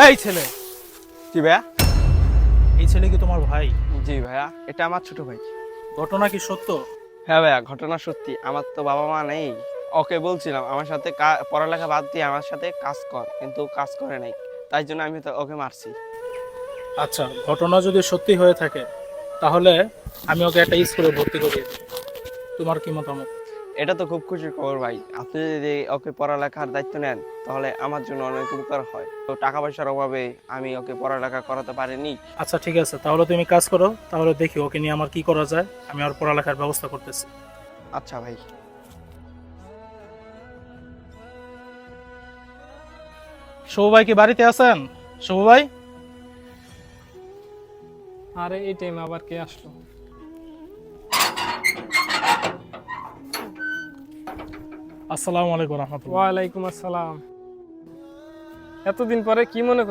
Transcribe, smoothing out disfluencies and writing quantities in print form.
এই ছেলে, জি ভাইয়া। এই ছেলে কি তোমার ভাই? জি ভাইয়া, এটা আমার ছোট ভাই। ঘটনা কি সত্য? হ্যাঁ ভাইয়া, ঘটনা সত্যি। আমার তো বাবা মা নেই। ওকে বলছিলাম আমার সাথে পড়ালেখা বাদ দিয়ে আমার সাথে কাজ কর, কিন্তু কাজ করে নাই। তাই জন্য আমি তো ওকে মারছি। আচ্ছা, ঘটনা যদি সত্যি হয়ে থাকে তাহলে আমি ওকে একটা স্কুলে ভর্তি করিয়ে দিই। তোমার কি মতামত? এটা তো খুব খুশির খবর ভাই। আপনি যদি ওকে পড়ালেখার দায়িত্ব নেন তাহলে আমার জন্য অনেক উপকার হয়। তো টাকা পয়সার অভাবে আমি ওকে পড়ালেখা করাতে পারিনি। আচ্ছা ঠিক আছে, তাহলে তুমি কাজ করো, তাহলে দেখি ওকে নিয়ে আমার কি করা যায়। আমি আর পড়ালেখার ব্যবস্থা করতেছি। আচ্ছা ভাই। শুভ ভাই কি বাড়িতে আছেন? শুভ ভাই, আরে এই টাইমে আবার কে আসলো? আসসালামু আলাইকুম রহমতুল্লাহ। ওয়ালাইকুম আসসালাম। এতদিন পরে কি মনে করে